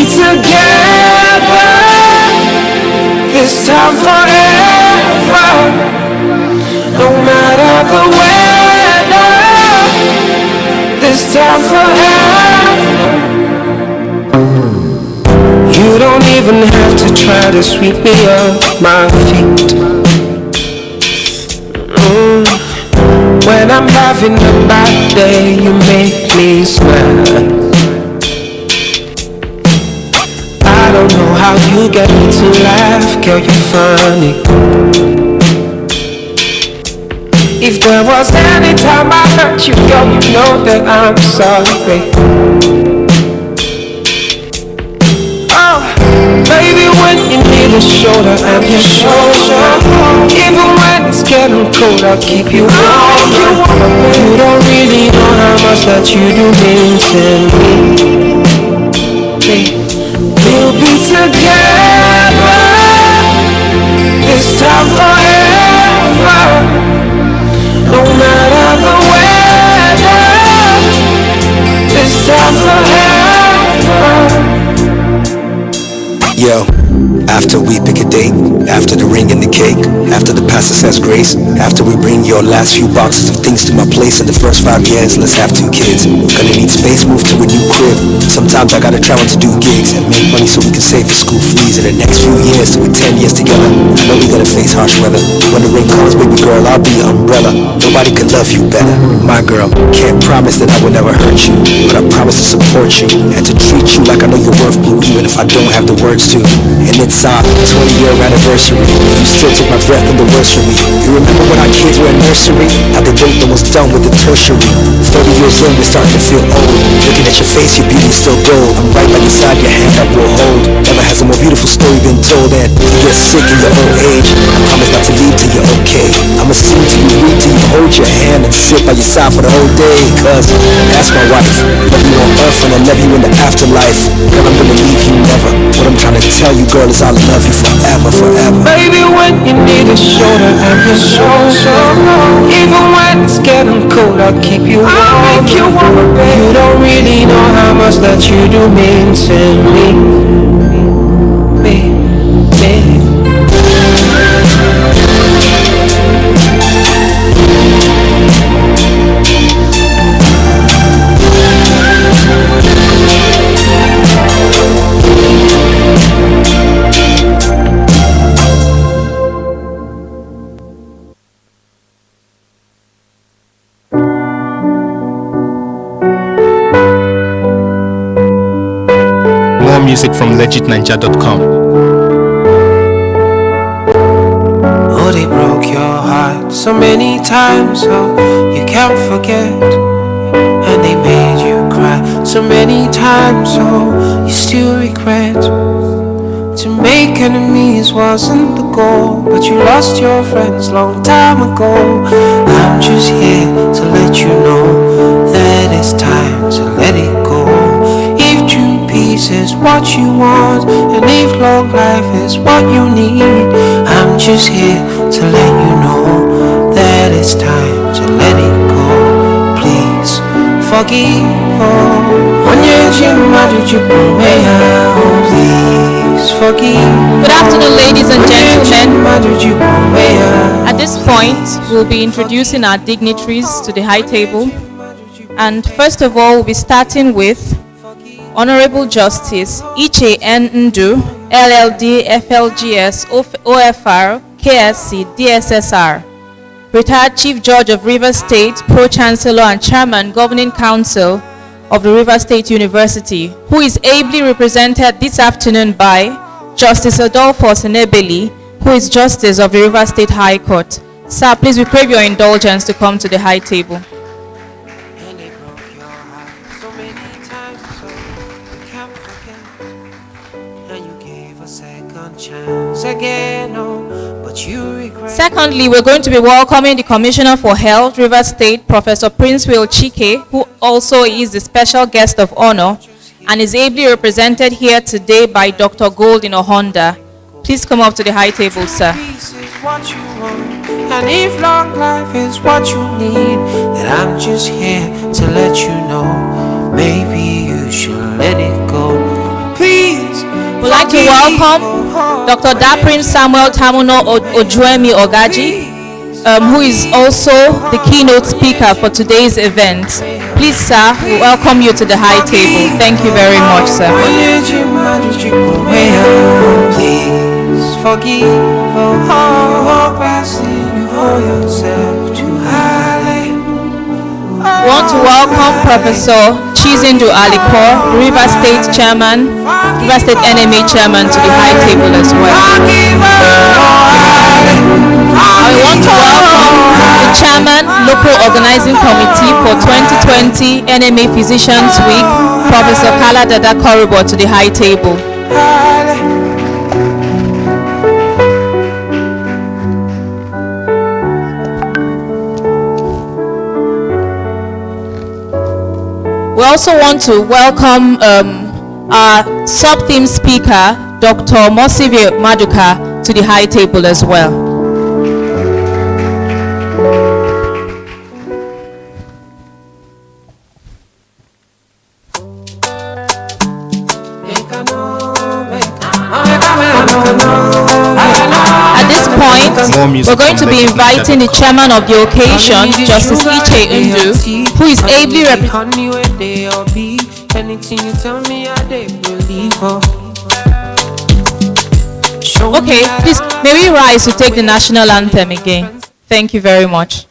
together, this time forever. No matter the weather, this time forever. You don't even have to try to sweep me off my feet. When I'm having a bad day, you make me smile. I don't know how you get me to laugh, girl, you're funny. If there was any time I hurt you, girl, you know that I'm sorry. Oh, baby, when you need a shoulder, I'm your shoulder. Even when it's getting cold, I'll keep you warm. You don't really know how much that you do mean to me. We'll be together, this time forever. No matter the weather, this time forever. Yo, after we pick a date, after the ring and the cake, after the pastor says grace, after we bring your last few boxes of things to my place in the first 5 years, let's have 2 kids. Gonna need space, move to a new crib. Sometimes I gotta travel to do gigs and make money so we can save for school fees. In the next few years, till we're 10 years together, I know we gotta face harsh weather. When the rain comes, baby girl, I'll be your umbrella. Nobody can love you better, my girl. Can't promise that I will never hurt you, but I promise to support you and to treat you like I know you're worth blue, even if I don't have the words to. And it's our 20-year anniversary. You still took my breath in the worst for me. You remember when our kids were in nursery? How they both almost done with the tertiary. 30 years in, we're starting to feel old. Looking at your face, your beauty's still gold. I'm right by your side, your hand I will hold. Never has a more beautiful story been told. And if you get sick in your old age, I promise not to leave till you're okay. I'ma sing till you weep, till you hold your hand and sit by your side for the whole day. Cause that's my wife. Love you on earth and I love you in the afterlife. Girl, I'm gonna leave you never. What I'm trying to tell you, girl, is I love you forever, forever. Baby, when you need a shoulder, I'm your shoulder. Even when it's getting cold, I'll keep you warm. I'll make you warm, baby. You don't really know how much that you do mean to me. Me. Music from legitninja.com. Oh, they broke your heart so many times, so you can't forget. And they made you cry so many times, so you still regret. To make enemies wasn't the goal, but you lost your friends long time ago. I'm just here to let you know that it's time to let it go. Is what you want, and if long life is what you need, I'm just here to let you know that it's time to let it go. Please forgive all. Please forgive. Good afternoon, ladies and gentlemen. At this point, we'll be introducing our dignitaries to the high table, and first of all, we'll be starting with Honorable Justice Iche N. Ndu, LLD, FLGS, OFR, KSC, DSSR, retired Chief Judge of Rivers State, Pro-Chancellor and Chairman, Governing Council of the Rivers State University, who is ably represented this afternoon by Justice Adolphus Enebeli, who is Justice of the Rivers State High Court. Sir, please, we crave your indulgence to come to the high table. Secondly, we're going to be welcoming the Commissioner for Health, Rivers State, Professor Prince Will Chike, who also is the special guest of honor and is ably represented here today by Dr. Goldin Ohonda. Please come up to the high table, sir. And if long life is what you need, then I'm just here to let you know, maybe you should let it go. Please welcome Dr. Daprin Samuel Tamuno Ojuemi Ogaji, who is also the keynote speaker for today's event. Please, sir, we welcome you to the high table. Thank you very much, sir. Please forgive yourself too highly. We want to welcome Professor Chizindu Alikor, River State Chairman, River State NMA Chairman, to the high table as well. I want to welcome the Chairman, Local Organizing Committee for 2020 NMA Physicians Week, Professor Kala Dada Koribo, to the high table. We also want to welcome our sub-theme speaker, Dr. Mosive Maduka, to the high table as well. We're going to be inviting the chairman of the occasion, Justice Iche Undu, who is ably Okay, please, may we rise to take the national anthem again? Thank you very much.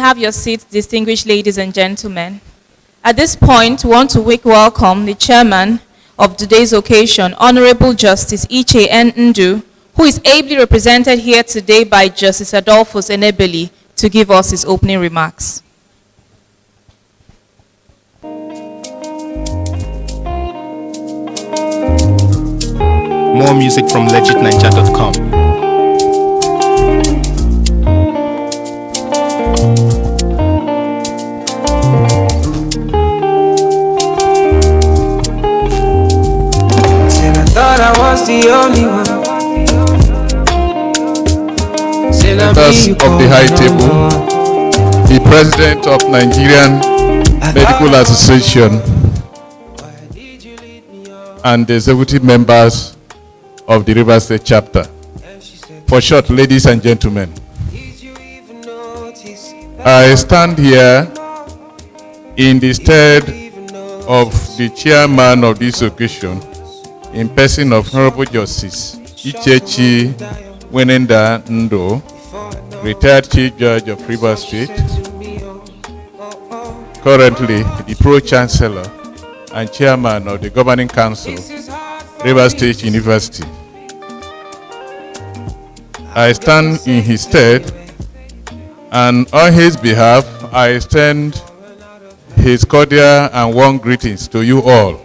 Have your seats, distinguished ladies and gentlemen. At this point, we want to welcome the chairman of today's occasion, Honorable Justice Iche N. Ndu, who is ably represented here today by Justice Adolphus Enebeli, to give us his opening remarks. More music from legitninja.com. I was the only one. Members of the high table, the president of Nigerian Medical Association, and the executive members of the River State chapter. For short, ladies and gentlemen, I stand here in the stead of the chairman of this occasion, in person of Honorable Justice Ichechi Wenenda Ndo, retired Chief Judge of River State, currently the Pro-Chancellor and Chairman of the Governing Council, River State University. I stand in his stead, and on his behalf, I extend his cordial and warm greetings to you all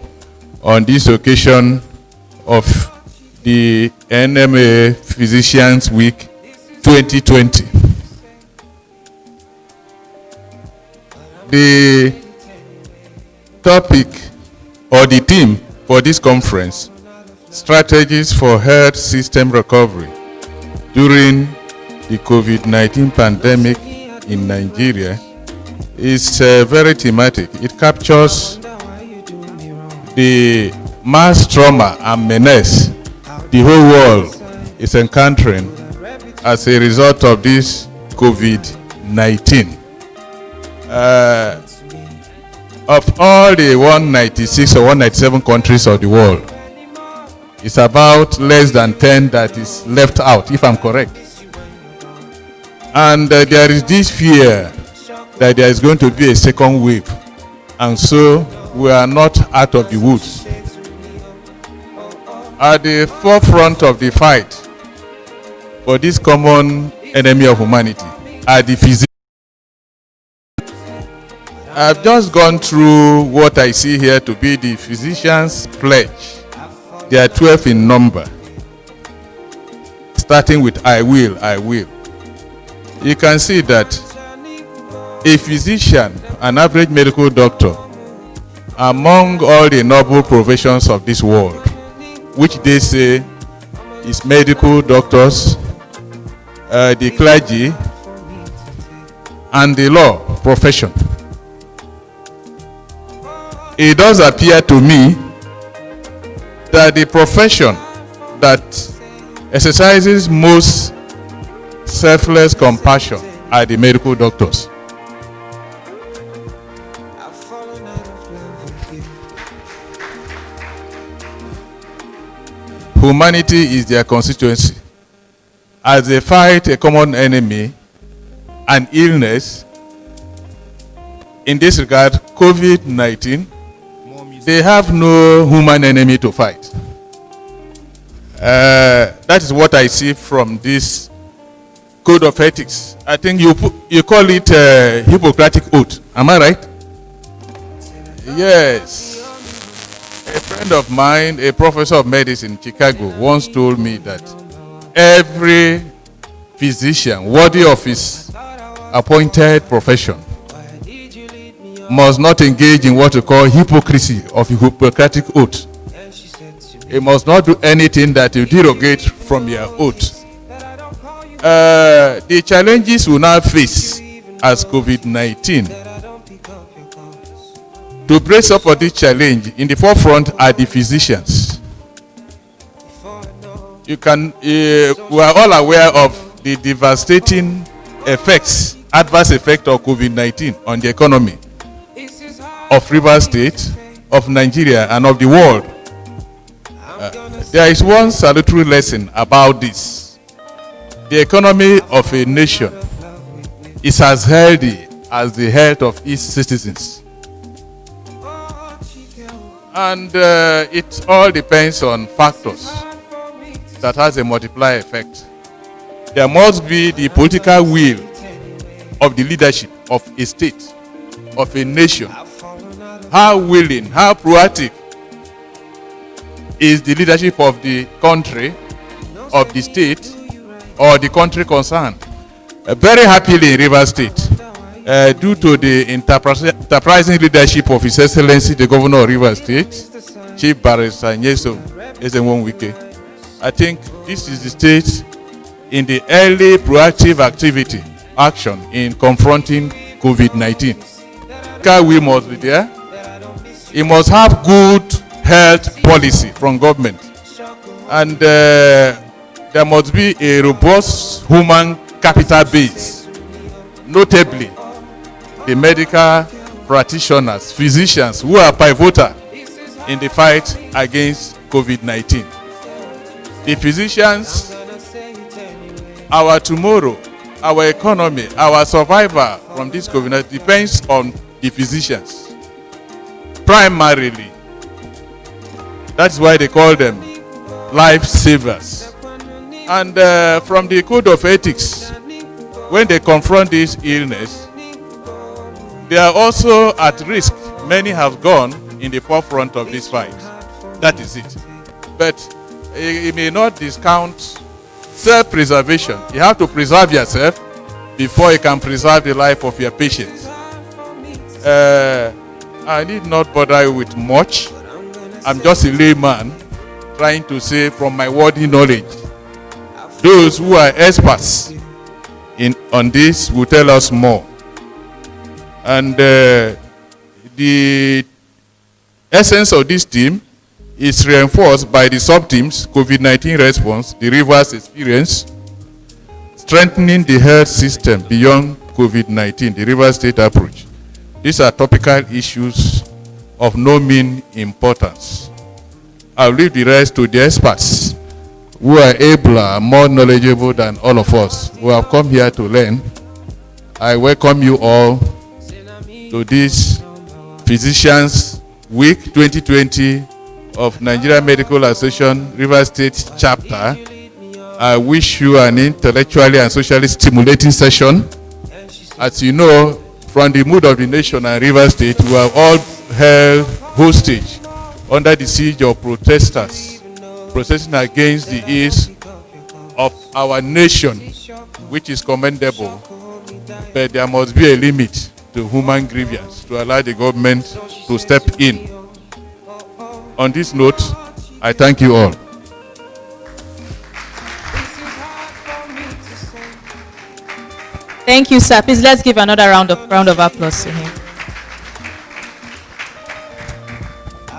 on this occasion of the NMA Physicians Week 2020. The topic or the theme for this conference, Strategies for Health System Recovery during the COVID-19 pandemic in Nigeria, is very thematic. It captures the mass trauma and menace the whole world is encountering as a result of this COVID-19. Of all the 196 or 197 countries of the world, it's about less than 10 that is left out, if I'm correct. And there is this fear that there is going to be a second wave. And so we are not out of the woods. At the forefront of the fight for this common enemy of humanity are the physicians. I've just gone through what I see here to be the physicians' pledge. They are 12 in number, starting with I will, I will. You can see that a physician, an average medical doctor, among all the noble professions of this world, which they say is medical doctors, the clergy, and the law profession, it does appear to me that the profession that exercises most selfless compassion are the medical doctors. Humanity is their constituency. As they fight a common enemy, an illness, in this regard, COVID-19, they have no human enemy to fight. That is what I see from this code of ethics. I think you call it Hippocratic oath. Am I right? Yes. A friend of mine, a professor of medicine in Chicago, once told me that every physician worthy of his appointed profession must not engage in what we call hypocrisy of Hippocratic oath. He must not do anything that will derogate from your oath. The challenges we now face as COVID-19. To brace up for this challenge, in the forefront are the physicians. We are all aware of the devastating effects, adverse effect of COVID-19 on the economy of Rivers State, of Nigeria, and of the world. There is one salutary lesson about this. The economy of a nation is as healthy as the health of its citizens. And it all depends on factors that has a multiplier effect. There must be the political will of the leadership of a state, of a nation. How willing, how proactive is the leadership of the country, of the state, or the country concerned? Very happily in Rivers State, due to the enterprising leadership of His Excellency the Governor of Rivers State, Chief Barrister Nyesom Ezenwonwike, I think this is the state in the early proactive action in confronting COVID-19. We must be there. It must have good health policy from government, and there must be a robust human capital base, notably the medical practitioners, physicians who are pivotal in the fight against COVID-19. The physicians, our tomorrow, our economy, our survival from this COVID-19 depends on the physicians. Primarily, that's why they call them lifesavers. And from the code of ethics, when they confront this illness, they are also at risk. Many have gone in the forefront of this fight. That is it. But you may not discount self-preservation. You have to preserve yourself before you can preserve the life of your patients. I need not bother you with much. I'm just a layman trying to say from my worldly knowledge. Those who are experts on this will tell us more. And the essence of this team is reinforced by the sub-teams, COVID-19 response, the Rivers experience, strengthening the health system beyond COVID-19, the Rivers State approach. These are topical issues of no mean importance. I'll leave the rest to the experts who are abler, more knowledgeable than all of us who have come here to learn. I welcome you all to this Physicians Week 2020 of Nigeria Medical Association Rivers State Chapter. I wish you an intellectually and socially stimulating session. As you know, from the mood of the nation and Rivers State, we have all held hostage under the siege of protesters protesting against the ills of our nation, which is commendable. But there must be a limit to human grievance to allow the government to step in. On this note, I thank you all. Thank you, sir. Please let's give another round of applause to him.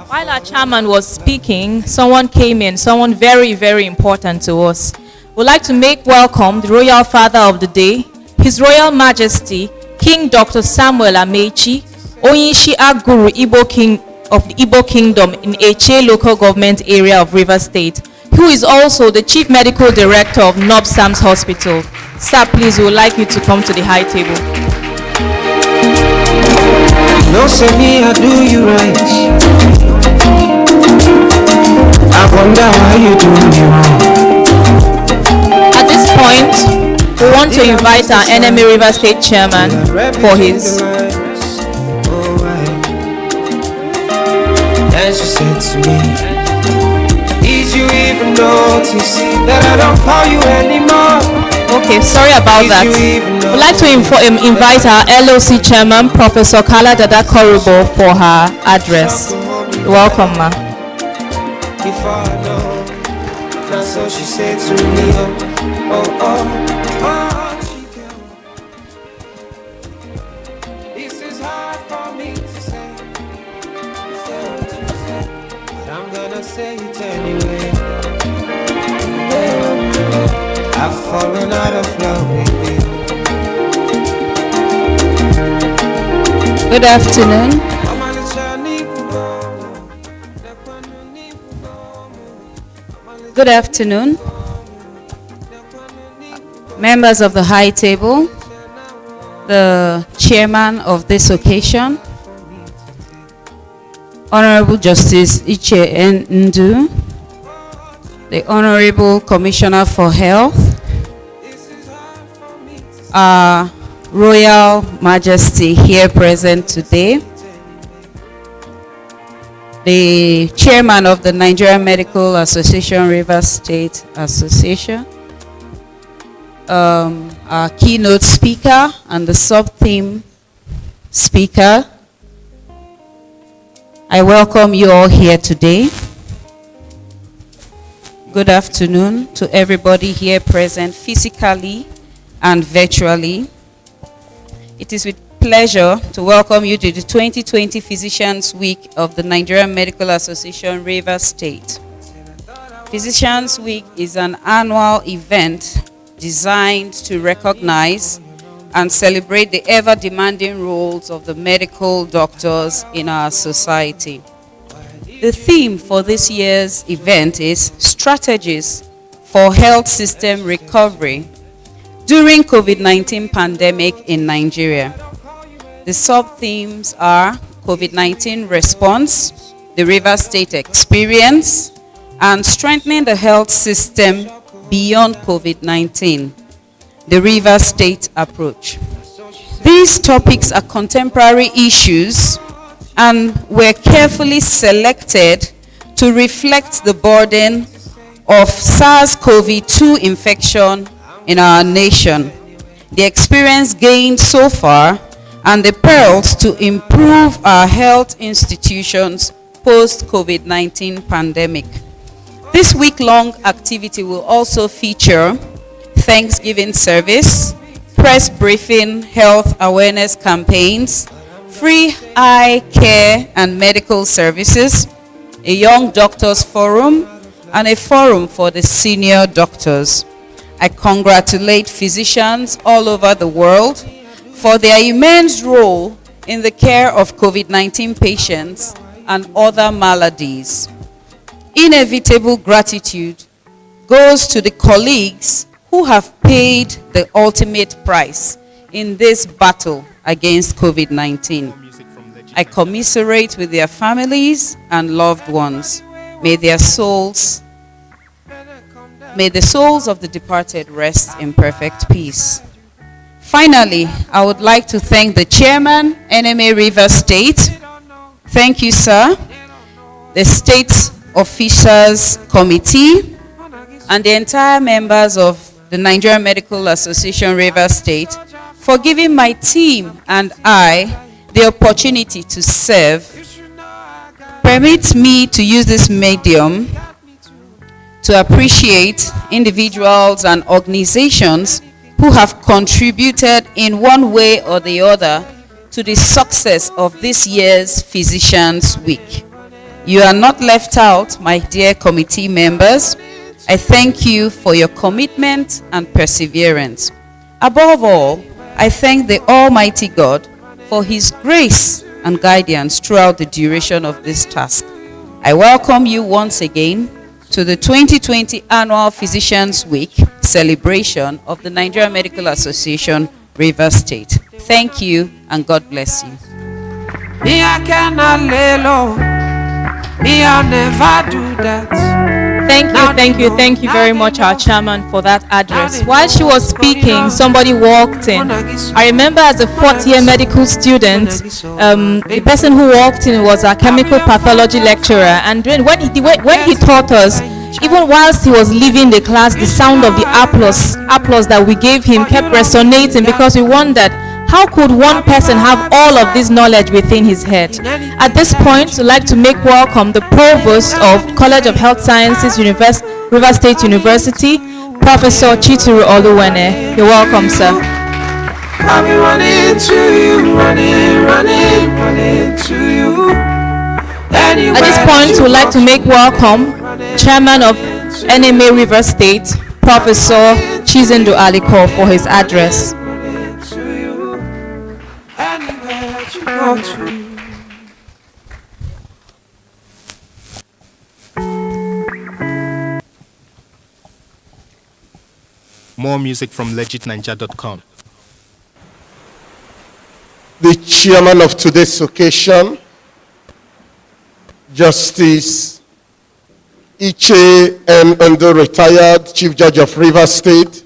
While our chairman was speaking, someone came in, someone very, very important to us. We'd like to make welcome the Royal Father of the Day, His Royal Majesty, King Dr. Samuel Amechi, Onyishi Aguru Igbo King of the Igbo Kingdom in Eche local government area of Rivers State, who is also the Chief Medical Director of Nobsams Hospital. Sir, please, we would like you to come to the high table. No, say me, I do you right. I wonder why you do me wrong. At this point, we want to invite our NMA River State Chairman for his... And she said to me, did you even notice that I don't call you anymore? Okay, sorry about that. We'd like to invite our LOC Chairman, Professor Kala Dada Korubo, for her address. Welcome, ma. If I know, that's what she said to me. This is hard for me to say, but I'm gonna say it anyway. I've fallen out of love with you. Good afternoon. Good afternoon, members of the high table, the chairman of this occasion, Honorable Justice Iche Ndu, the Honorable Commissioner for Health, our Royal Majesty here present today, the chairman of the Nigerian Medical Association Rivers State Association, our keynote speaker and the sub-theme speaker. I welcome you all here today. Good afternoon to everybody here present physically and virtually. It is with pleasure to welcome you to the 2020 Physicians Week of the Nigerian Medical Association Rivers State. Physicians Week is an annual event designed to recognize and celebrate the ever-demanding roles of the medical doctors in our society. The theme for this year's event is Strategies for Health System Recovery during COVID-19 pandemic in Nigeria. The sub-themes are COVID-19 response, the Rivers State experience, and strengthening the health system beyond COVID-19, the Rivers State approach. These topics are contemporary issues and were carefully selected to reflect the burden of SARS-CoV-2 infection in our nation, the experience gained so far, and the perils to improve our health institutions post-COVID-19 pandemic. This week-long activity will also feature Thanksgiving service, press briefing, health awareness campaigns, free eye care and medical services, a young doctors forum, and a forum for the senior doctors. I congratulate physicians all over the world for their immense role in the care of COVID-19 patients and other maladies. Inevitable gratitude goes to the colleagues who have paid the ultimate price in this battle against COVID-19. I commiserate with their families and loved ones. May the souls of the departed rest in perfect peace. Finally, I would like to thank the chairman, NMA Rivers State. Thank you, sir. The State Officers Committee and the entire members of the Nigerian Medical Association Rivers State for giving my team and I the opportunity to serve. Permit me to use this medium to appreciate individuals and organizations who have contributed in one way or the other to the success of this year's Physicians Week. You are not left out, my dear committee members. I thank you for your commitment and perseverance. Above all, I thank the Almighty God for His grace and guidance throughout the duration of this task. I welcome you once again to the 2020 Annual Physicians Week celebration of the Nigerian Medical Association Rivers State. Thank you and God bless you. Me, I cannot lay low. Me, I'll never do that. Thank you very much, our chairman, for that address. While she was speaking, somebody walked in. I remember as a fourth-year medical student, the person who walked in was our chemical pathology lecturer, and when he taught us, even whilst he was leaving the class, the sound of the applause that we gave him kept resonating, because we wondered, how could one person have all of this knowledge within his head? At this point, I'd like to make welcome the Provost of College of Health Sciences, Rivers State University, Professor Chituru Oluwene. You're welcome, sir. I'll be running to you, running to you. At this point, we'd like to make welcome Chairman of NMA Rivers State, Professor Chizendu Aliko, for his address. More music from legitninja.com. The chairman of today's occasion, Justice Iche N. Ndo, retired Chief Judge of Rivers State,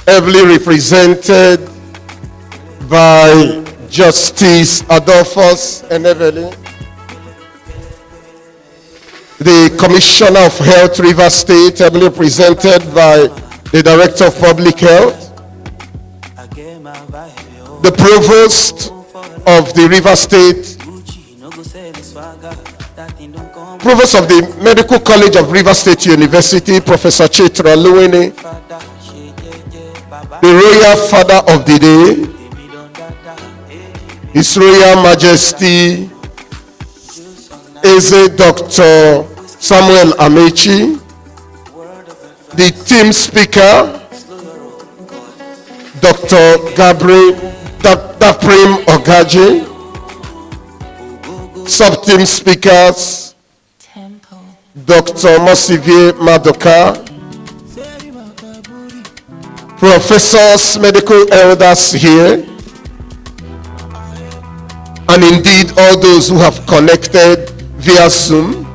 ably represented by Justice Adolphus Eneveli, the Commissioner of Health, Rivers State, ably represented by the Director of Public Health, the Provost of the Rivers State, Provost of the Medical College of Rivers State University, Professor Chituru Oluwene, the Royal Father of the Day, His Royal Majesty Eze Dr. Samuel Amechi, the team speaker, Dr. Gabriel Daprim Ogaji, sub-team speakers, Dr. Mosivier Madoka, professors, medical elders here, and indeed all those who have connected via Zoom,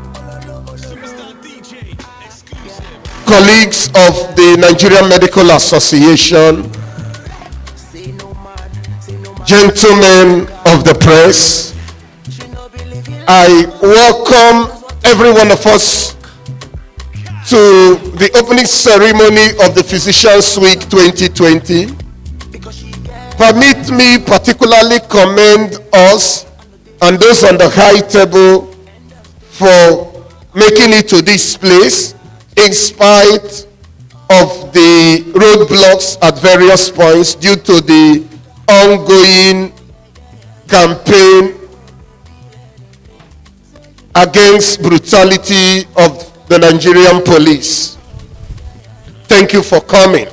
colleagues of the Nigerian Medical Association, gentlemen of the press, I welcome every one of us to the opening ceremony of the Physicians Week 2020. Permit me particularly commend us and those on the high table for making it to this place in spite of the roadblocks at various points due to the ongoing campaign against brutality of the Nigerian police. Thank you for coming.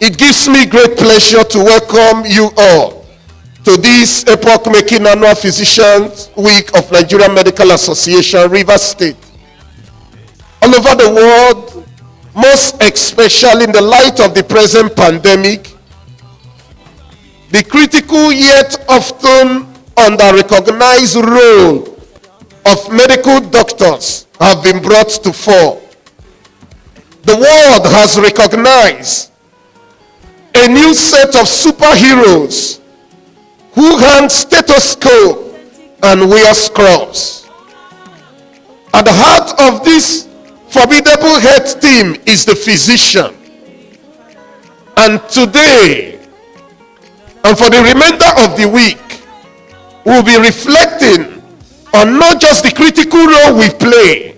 It gives me great pleasure to welcome you all to this epoch-making annual Physicians Week of Nigerian Medical Association, Rivers State. All over the world, most especially in the light of the present pandemic, the critical yet often under-recognized role of medical doctors have been brought to fore. The world has recognized a new set of superheroes who hand stethoscope and wear scrubs. At the heart of this formidable health team is the physician. And today, and for the remainder of the week, we'll be reflecting on not just the critical role we play,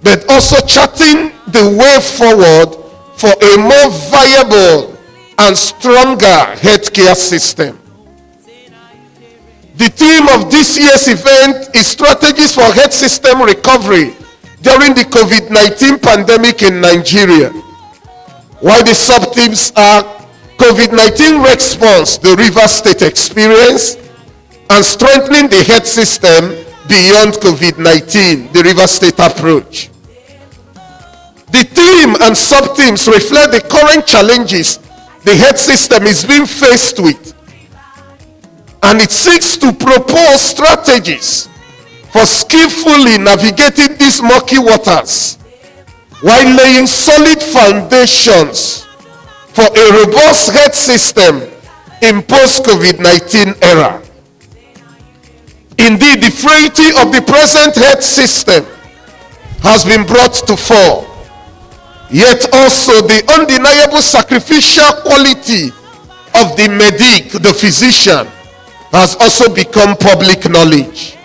but also charting the way forward for a more viable and stronger healthcare system. The theme of this year's event is Strategies for Health System Recovery during the COVID-19 pandemic in Nigeria, while the sub-themes are COVID-19 response, the Rivers State experience, and strengthening the health system beyond COVID-19, the Rivers State approach. The theme and sub-themes reflect the current challenges the health system is being faced with, and it seeks to propose strategies for skillfully navigating these murky waters while laying solid foundations for a robust health system in post-COVID-19 era. Indeed, the frailty of the present health system has been brought to fore, yet also the undeniable sacrificial quality of the medic, the physician, has also become public knowledge.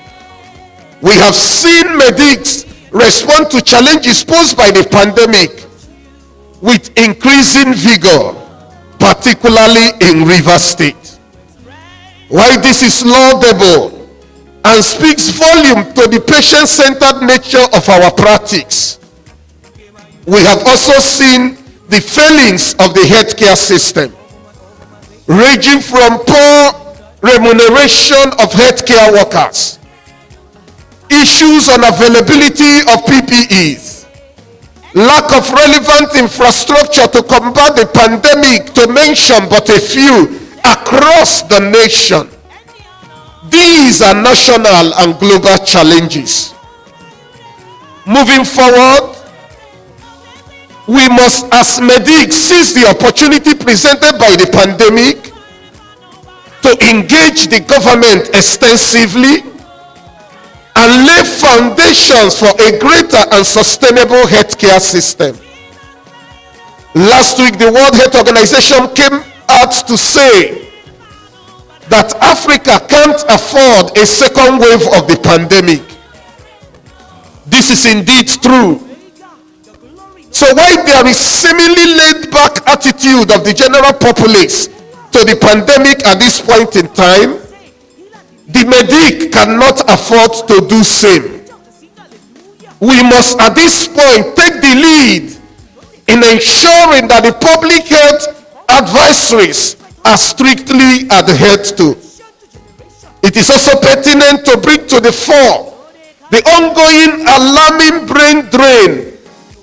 We have seen medics respond to challenges posed by the pandemic with increasing vigor, particularly in Rivers State. While this is laudable and speaks volume to the patient-centered nature of our practice, we have also seen the failings of the healthcare system, ranging from poor remuneration of healthcare workers, issues on availability of PPEs, lack of relevant infrastructure to combat the pandemic, to mention but a few, across the nation. These are national and global challenges. Moving forward, we must, as medics, seize the opportunity presented by the pandemic to engage the government extensively and lay foundations for a greater and sustainable healthcare system. Last week, the World Health Organization came out to say that Africa can't afford a second wave of the pandemic. This is indeed true. So while there is seemingly laid-back attitude of the general populace to the pandemic at this point in time, the medic cannot afford to do same. We must at this point take the lead in ensuring that the public health advisories are strictly adhered to. It is also pertinent to bring to the fore the ongoing alarming brain drain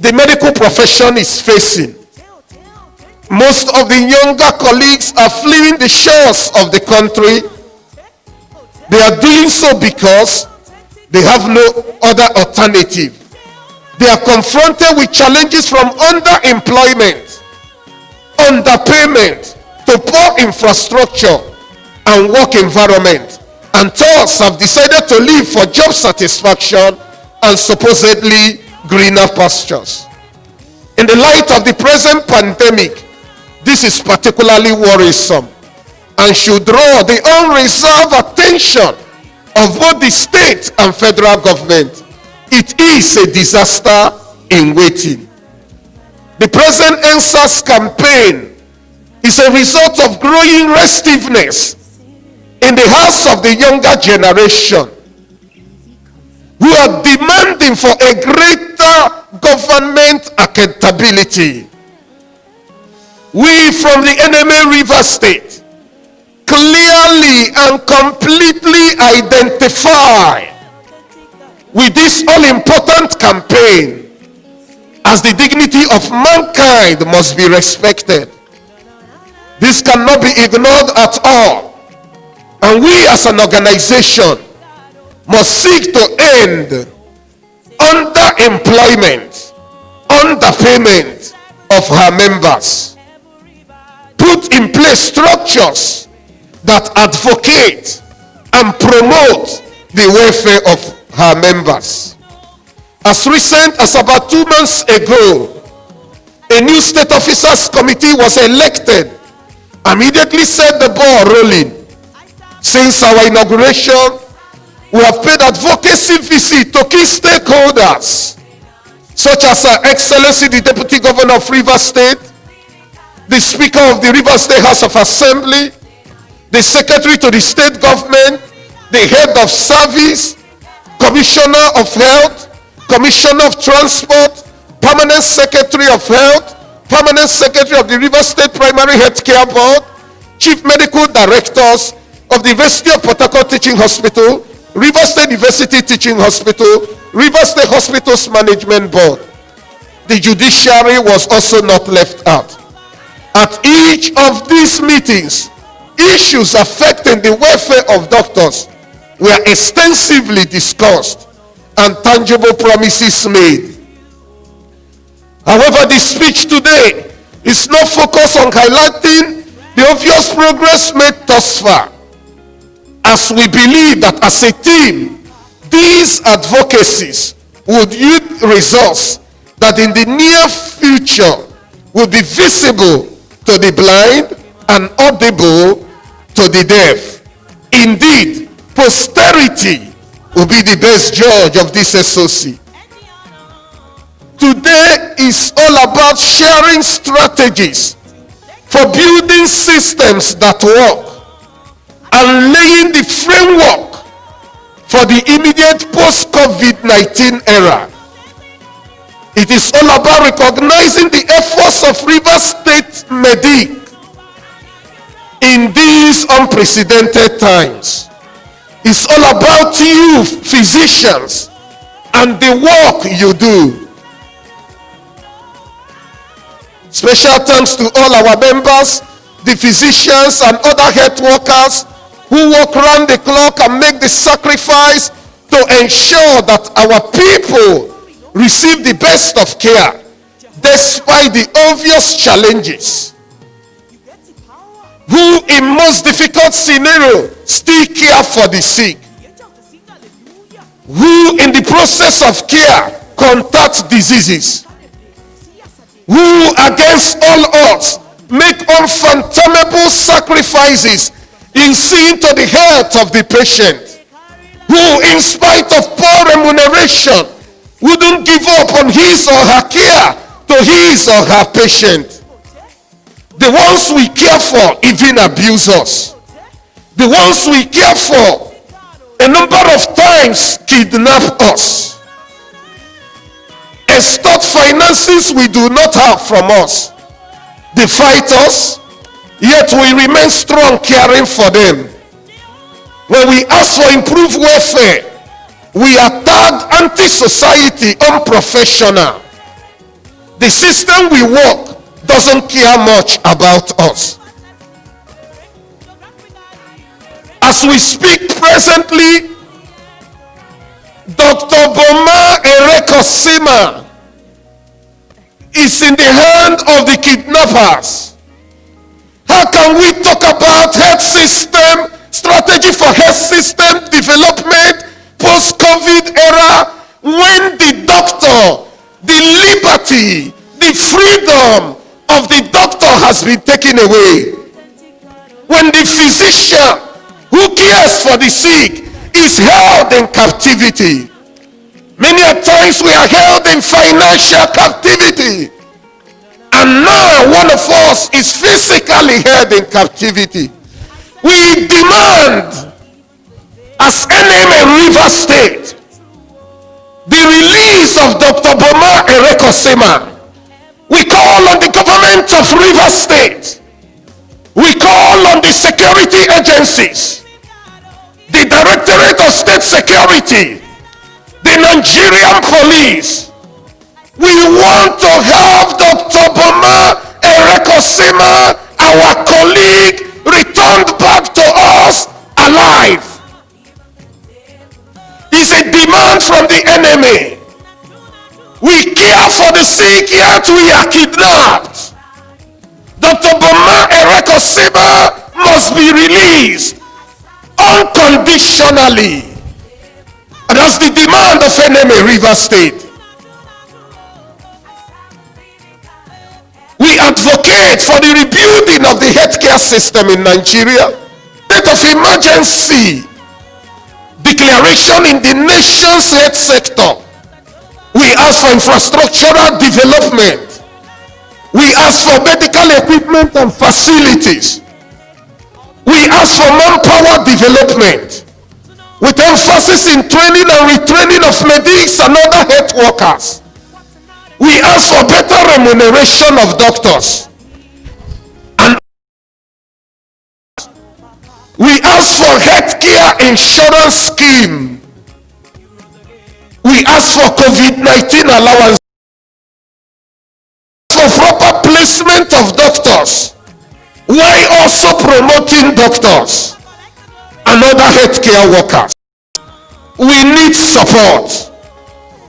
the medical profession is facing. Most of the younger colleagues are fleeing the shores of the country. They are doing so because they have no other alternative. They are confronted with challenges from underemployment, underpayment, to poor infrastructure and work environment, and thus have decided to leave for job satisfaction and supposedly greener pastures. In the light of the present pandemic, this is particularly worrisome and should draw the unreserved attention of both the state and federal government. It is a disaster in waiting. The present NSAS campaign is a result of growing restiveness in the hearts of the younger generation, who are demanding for a greater government accountability. We from the NMA Rivers State clearly and completely identify with this all-important campaign, as the dignity of mankind must be respected. This cannot be ignored at all, and we as an organization must seek to end underemployment, underpayment of her members, put in place structures that advocate and promote the welfare of her members. As recent as about 2 months ago, a new state officers committee was elected, immediately set the ball rolling. Since our inauguration, we have paid advocacy visit to key stakeholders, such as Her Excellency the Deputy Governor of Rivers State, the Speaker of the Rivers State House of Assembly, the Secretary to the State Government, the Head of Service, Commissioner of Health, Commissioner of Transport, Permanent Secretary of Health, Permanent Secretary of the Rivers State Primary Health Care Board, Chief Medical Directors of the University of Port Harcourt Teaching Hospital, Rivers State University Teaching Hospital, Rivers State Hospitals Management Board. The judiciary was also not left out. At each of these meetings, issues affecting the welfare of doctors were extensively discussed and tangible promises made. However, the speech today is not focused on highlighting the obvious progress made thus far, as we believe that as a team, these advocacies would yield results that in the near future will be visible to the blind and audible to the deaf. Indeed, posterity will be the best judge of this SOC. Today is all about sharing strategies for building systems that work and laying the framework for the immediate post-COVID-19 era. It is all about recognizing the efforts of Rivers State Medic in these unprecedented times. It's all about you, physicians, and the work you do. Special thanks to all our members, the physicians and other health workers who work round the clock and make the sacrifice to ensure that our people receive the best of care despite the obvious challenges. Who in most difficult scenario still care for the sick. Who in the process of care contact diseases. Who against all odds make unfathomable sacrifices in seeing to the health of the patient. Who in spite of poor remuneration wouldn't give up on his or her care to his or her patient. The ones we care for even abuse us. The ones we care for a number of times kidnap us. Extort finances we do not have from us. They fight us, yet we remain strong caring for them. When we ask for improved welfare, we are tagged anti-society, unprofessional. The system we work doesn't care much about us. As we speak presently, Dr. Boma Erekosima is in the hand of the kidnappers. How can we talk about health system, strategy for health system development, post-COVID era, when the doctor, the liberty, the freedom of the doctor has been taken away? When the physician who cares for the sick is held in captivity. Many a times we are held in financial captivity. And now one of us is physically held in captivity. We demand, as NMA Rivers State, the release of Dr. Boma Erekosima. We call on the government of Rivers State. We call on the security agencies, the Directorate of State Security, the Nigerian Police. We want to have Dr. Boma Erekosima, our colleague, returned back to us alive. It's a demand from the NMA. We care for the sick, yet we are kidnapped. Dr. Boma Erekosima must be released unconditionally. And that's the demand of NMA River State. We advocate for the rebuilding of the healthcare system in Nigeria. State of emergency declaration in the nation's health sector. We ask for infrastructural development. We ask for medical equipment and facilities. We ask for manpower development with emphasis in training and retraining of medics and other health workers. We ask for better remuneration of doctors. And we ask for healthcare insurance scheme. We ask for COVID-19 allowance, for proper placement of doctors, while also promoting doctors and other healthcare workers. We need support.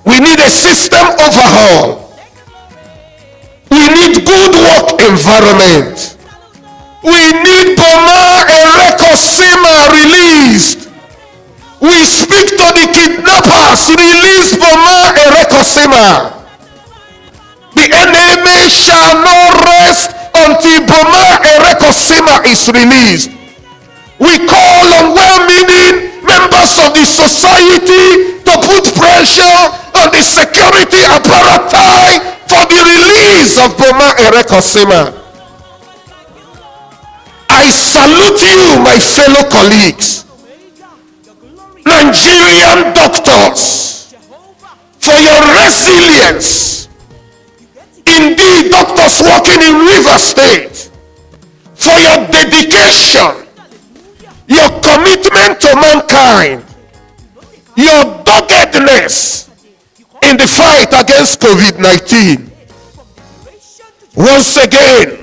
We need a system overhaul. We need good work environment. We need Boma Erekosima released. We speak to the kidnappers, release Boma Erekosima. The NMA shall not rest until Boma Erekosima is released. We call on well-meaning members of the society to put pressure on the security apparatus for the release of Boma Erekosima. I salute you, my fellow colleagues, Nigerian doctors, for your resilience. Indeed, doctors working in River State, for your dedication, your commitment to mankind, your doggedness in the fight against COVID-19. Once again,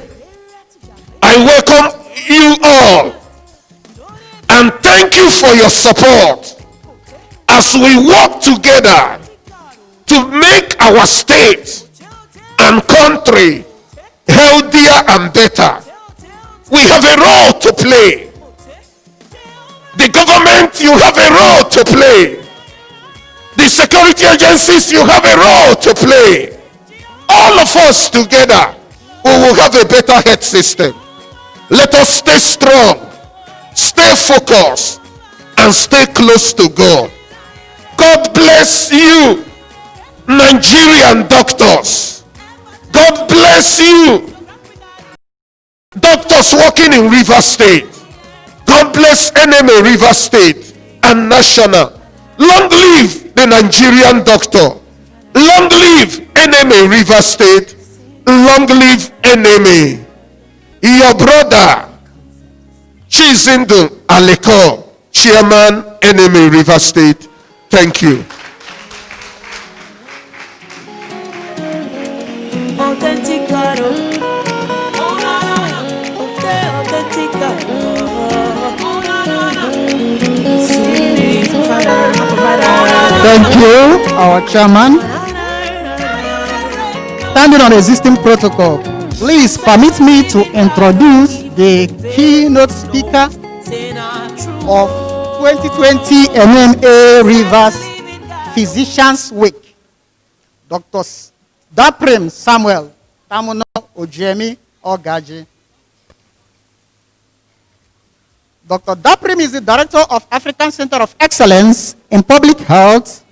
I welcome you all and thank you for your support as we work together to make our state and country healthier and better. We have a role to play. The government, you have a role to play. The security agencies, you have a role to play. All of us together, we will have a better health system. Let us stay strong, stay focused, and stay close to God. God bless you, Nigerian doctors. God bless you, doctors working in River State. God bless NMA River State and national. Long live the Nigerian doctor. Long live NMA River State. Long live NMA. Your brother, Chizindu Aleko, Chairman, NMA River State. Thank you. Authentic God, authentic God. Thank you, our chairman. Standing on existing protocol, please permit me to introduce the keynote speaker of 2020 NMA Rivers Physicians Week, Dr. Daprim Samuel Tamuno Ojemi Ogaji. Dr. Daprim is the Director of African Center of Excellence in Public Health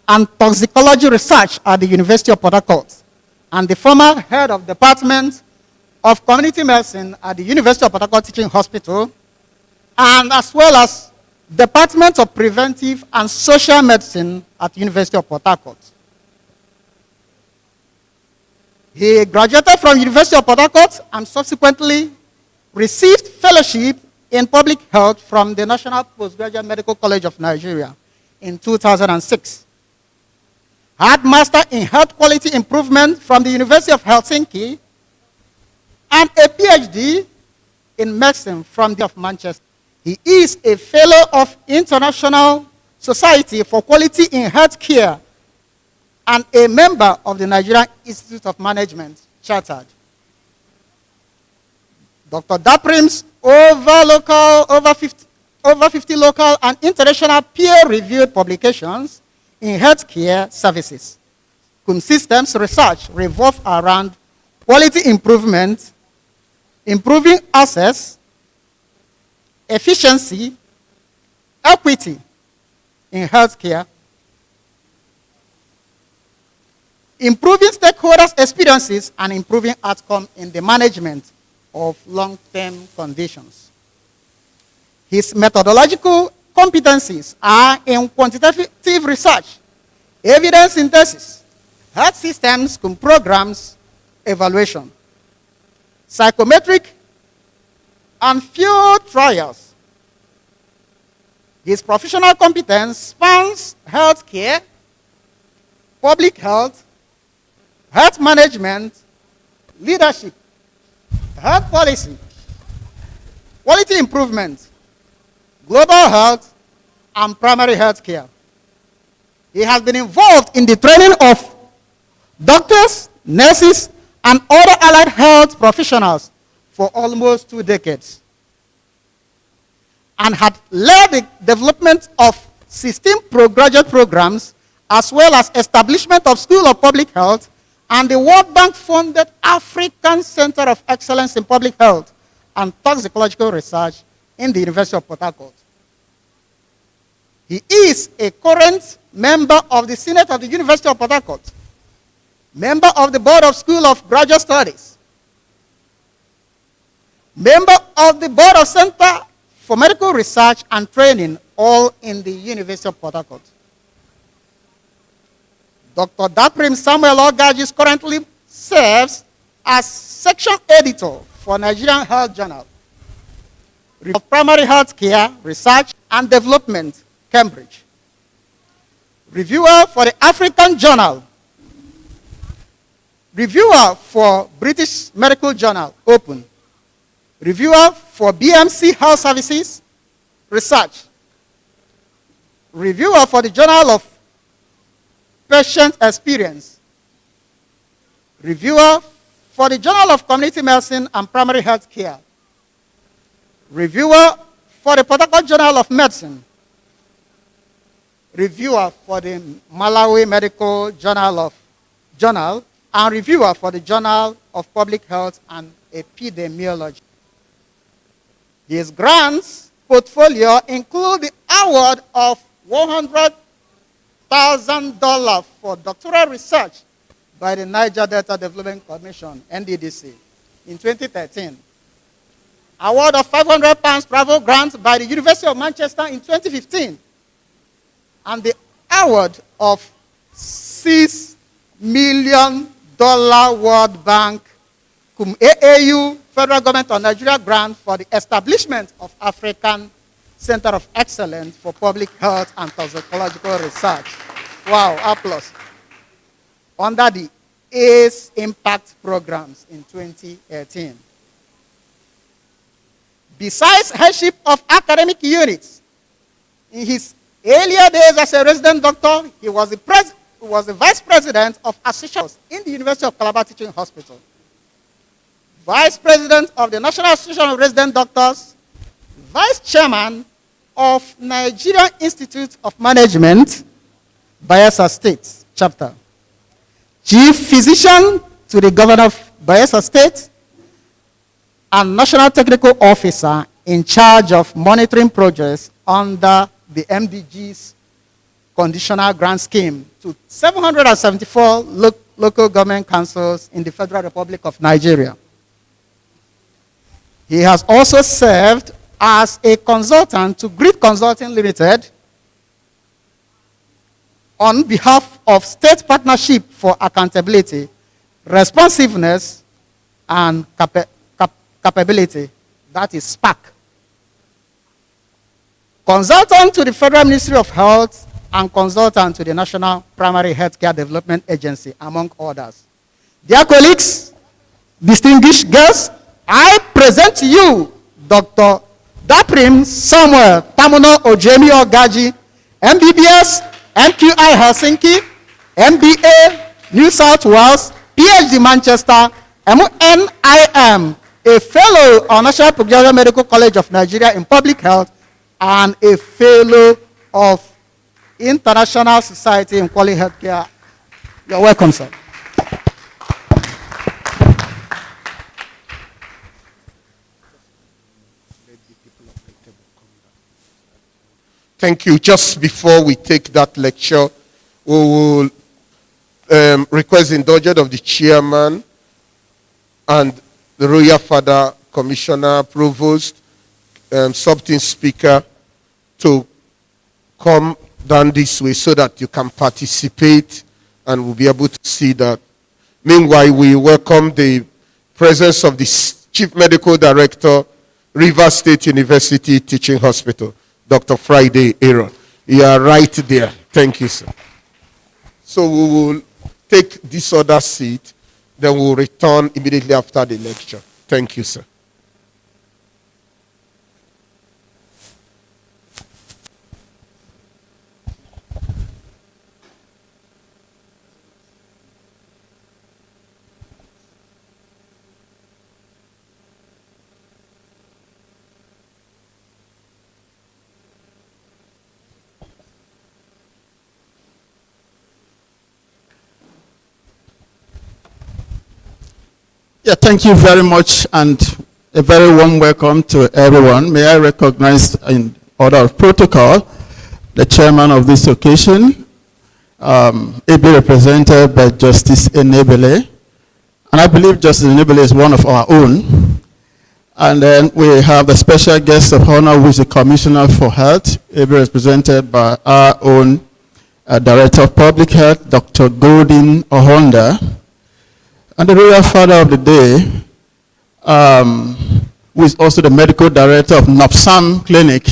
and Toxicology Research at the University of Port Harcourt, and the former head of Department of Community Medicine at the University of Port Harcourt Teaching Hospital, and as well as Department of Preventive and Social Medicine at the University of Port Harcourt. He graduated from University of Port Harcourt and subsequently received fellowship in public health from the National Postgraduate Medical College of Nigeria in 2006. Had master in health quality improvement from the University of Helsinki and a PhD in medicine from the University of Manchester. He is a fellow of International Society for Quality in Healthcare and a member of the Nigerian Institute of Management, Chartered. Dr. Daprim's over 50 local and international peer-reviewed publications in healthcare services. Systems research revolve around quality improvement, improving access, efficiency, equity in healthcare, improving stakeholders' experiences, and improving outcome in the management of long-term conditions. His methodological competencies are in quantitative research, evidence synthesis, health systems programs evaluation, psychometric and field trials. His professional competence spans healthcare, public health, health management, leadership, health policy, quality improvement, global health, and primary health care. He has been involved in the training of doctors, nurses, and other allied health professionals for almost 2 decades, and had led the development of 16 postgraduate programs, as well as establishment of School of Public Health and the World Bank-funded African Center of Excellence in Public Health and Toxicological Research in the University of Port Harcourt. He is a current member of the Senate of the University of Port Harcourt, member of the Board of School of Graduate Studies, member of the Board of Center for Medical Research and Training, all in the University of Port Harcourt. Dr. Daprim Samuel Ogajis currently serves as section editor for Nigerian Health Journal of Primary Health Care Research and Development, Cambridge. Reviewer for the African Journal. Reviewer for British Medical Journal, Open. Reviewer for BMC Health Services, Research. Reviewer for the Journal of Patient Experience. Reviewer for the Journal of Community Medicine and Primary Health Care. Reviewer for the Port Harcourt Journal of Medicine. Reviewer for the Malawi Medical Journal, and reviewer for the Journal of Public Health and Epidemiology. His grants portfolio include the award of $100,000 for doctoral research by the Niger Delta Development Commission, NDDC, in 2013. Award of £500 travel grant by the University of Manchester in 2015. And the award of $6 million World Bank AAU Federal Government of Nigeria grant for the establishment of African Center of Excellence for Public Health and Toxicological Research. Wow, applause. Under the ACE Impact programs in 2018. Besides headship of academic units, in his earlier days as a resident doctor, he was the vice president of associations in the University of Calabar Teaching Hospital, vice president of the National Association of Resident Doctors, vice chairman of Nigerian Institute of Management, Bayelsa State chapter, chief physician to the governor of Bayelsa State, and national technical officer in charge of monitoring projects under the MDG's conditional grant scheme to 774 local government councils in the Federal Republic of Nigeria. He has also served as a consultant to Grid Consulting Limited on behalf of State Partnership for Accountability, Responsiveness, and Capability, that is SPAC. Consultant to the Federal Ministry of Health and consultant to the National Primary Healthcare Development Agency, among others. Dear colleagues, distinguished guests, I present to you Dr. Daprim Samuel Tamuno Ojemi Ogaji, MBBS, MQI Helsinki, MBA, New South Wales, PhD Manchester, MNIM, a fellow on National Progressive Medical College of Nigeria in Public Health, and a fellow of International Society in Quality Healthcare. You're welcome, sir. Thank you. Just before we take that lecture, we will request the indulgence of the chairman and the Royal Father, Commissioner, Provost, Subteam Speaker to come down this way so that you can participate and we'll be able to see that. Meanwhile, we welcome the presence of the Chief Medical Director, Rivers State University Teaching Hospital, Dr. Friday Aaron. You are right there. Thank you, sir. So we will take this other seat, then we'll return immediately after the lecture. Thank you, sir. Yeah, thank you very much, and a very warm welcome to everyone. May I recognize, in order of protocol, the chairman of this occasion, ably represented by Justice Enebele. And I believe Justice Enebele is one of our own. And then we have the special guest of honor, who is the Commissioner for Health, ably represented by our own Director of Public Health, Dr. Godin Ohonda. And the Royal Father of the Day, who is also the Medical Director of Nopsam Clinic.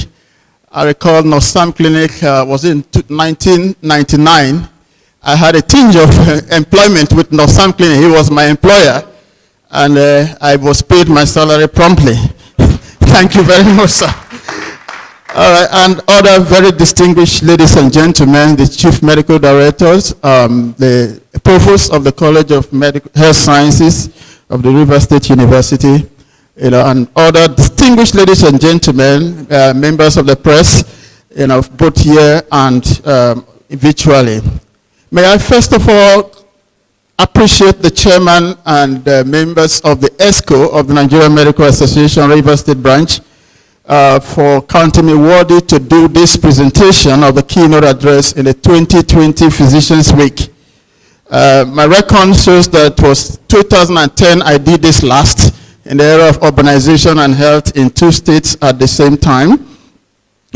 I recall Nopsam Clinic was in 1999. I had a tinge of employment with Nopsam Clinic. He was my employer, and I was paid my salary promptly. Thank you very much, sir. All right, and other very distinguished ladies and gentlemen, the chief medical directors, the provost of the College of Health Sciences of the Rivers State University, and other distinguished ladies and gentlemen, members of the press, both here and virtually. May I first of all appreciate the chairman and members of the ESCO of the Nigerian Medical Association Rivers State Branch for counting me worthy to do this presentation of the keynote address in the 2020 Physicians Week. My record shows that it was 2010 I did this last in the area of urbanization and health in 2 states at the same time.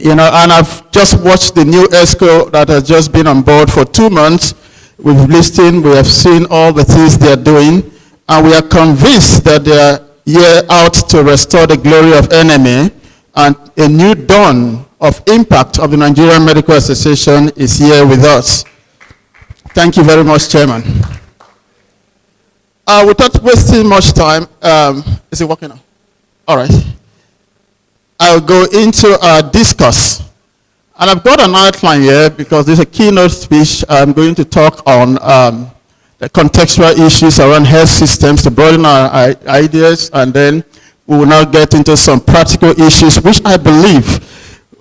And I've just watched the new ESCO that has just been on board for 2 months. We've listened, we have seen all the things they are doing, and we are convinced that they are here out to restore the glory of NMA, and a new dawn of impact of the Nigerian Medical Association is here with us. Thank you very much, Chairman. Without wasting much time, is it working now? All right. I'll go into our discuss. And I've got an outline here because there's a keynote speech. I'm going to talk on the contextual issues around health systems to broaden our ideas, and then we will now get into some practical issues, which I believe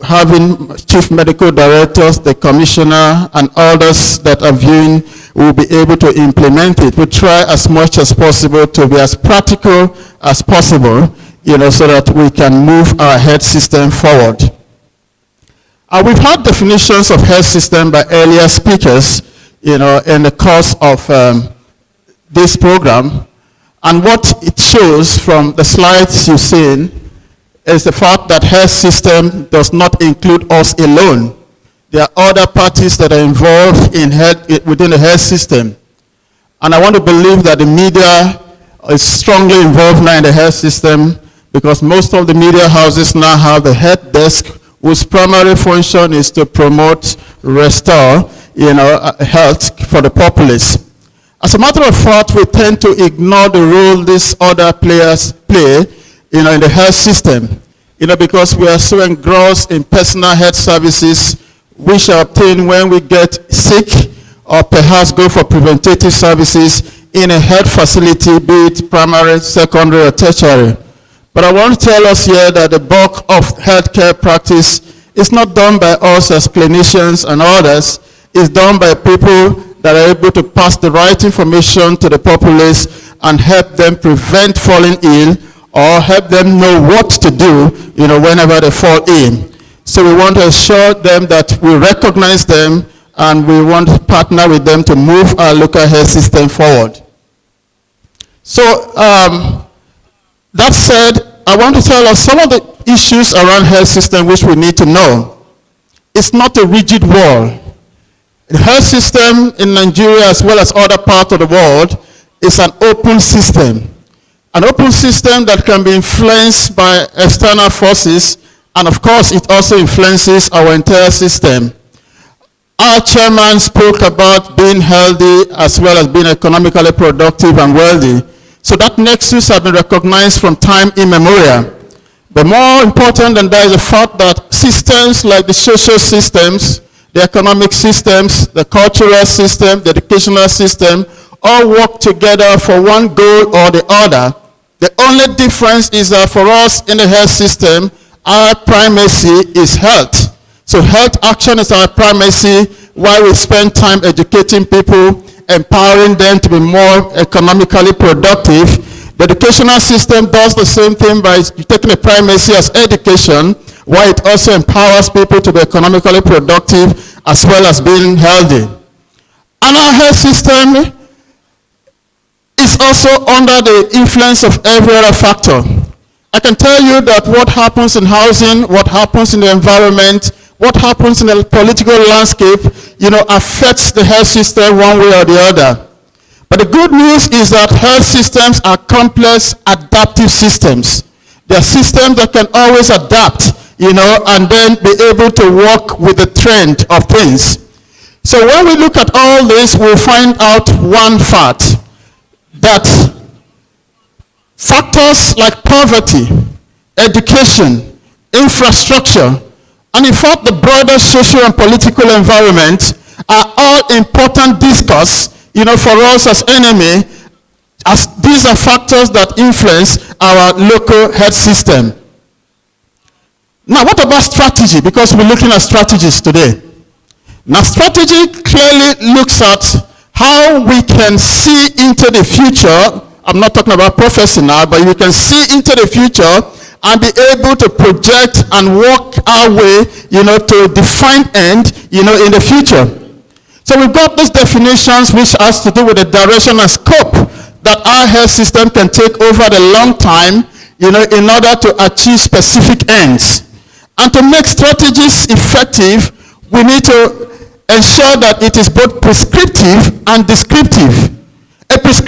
having chief medical directors, the commissioner, and others that are viewing will be able to implement it. We try as much as possible to be as practical as possible, so that we can move our health system forward. We've had definitions of health system by earlier speakers, in the course of this program. And what it shows from the slides you've seen is the fact that health system does not include us alone. There are other parties that are involved in within the health system. And I want to believe that the media is strongly involved now in the health system. because most of the media houses now have the health desk whose primary function is to promote, restore, health for the populace. As a matter of fact, we tend to ignore the role these other players play, in the health system, because we are so engrossed in personal health services which are obtained when we get sick or perhaps go for preventative services in a health facility, be it primary, secondary, or tertiary. But I want to tell us here that the bulk of healthcare practice is not done by us as clinicians and others. It's done by people that are able to pass the right information to the populace and help them prevent falling ill or help them know what to do, whenever they fall in. So we want to assure them that we recognize them and we want to partner with them to move our local health system forward. So that said, I want to tell us some of the issues around health system which we need to know. It's not a rigid wall. The health system in Nigeria as well as other parts of the world is an open system. An open system that can be influenced by external forces, and of course it also influences our entire system. Our chairman spoke about being healthy as well as being economically productive and wealthy. So that nexus has been recognized from time immemorial. But more important than that is the fact that systems like the social systems, the economic systems, the cultural system, the educational system, all work together for one goal or the other. The only difference is that for us in the health system, our primacy is health. So health action is our primacy, while we spend time educating people, empowering them to be more economically productive. The educational system does the same thing by taking a primacy as education, while it also empowers people to be economically productive as well as being healthy. And our health system is also under the influence of every other factor. I can tell you that what happens in housing, what happens in the environment, what happens in the political landscape, affects the health system one way or the other. But the good news is that health systems are complex, adaptive systems. They are systems that can always adapt, and then be able to work with the trend of things. So when we look at all this, we'll find out one fact, that factors like poverty, education, infrastructure, and in fact the broader social and political environment are all important discourse, for us as NMA, as these are factors that influence our local health system. Now, what about strategy? Because we're looking at strategies today. Now, strategy clearly looks at how we can see into the future. I'm not talking about prophecy now, but we can see into the future and be able to project and work our way, to a defined end, in the future. So we've got these definitions which has to do with the direction and scope that our health system can take over the long time, in order to achieve specific ends. And to make strategies effective, we need to ensure that it is both prescriptive and descriptive.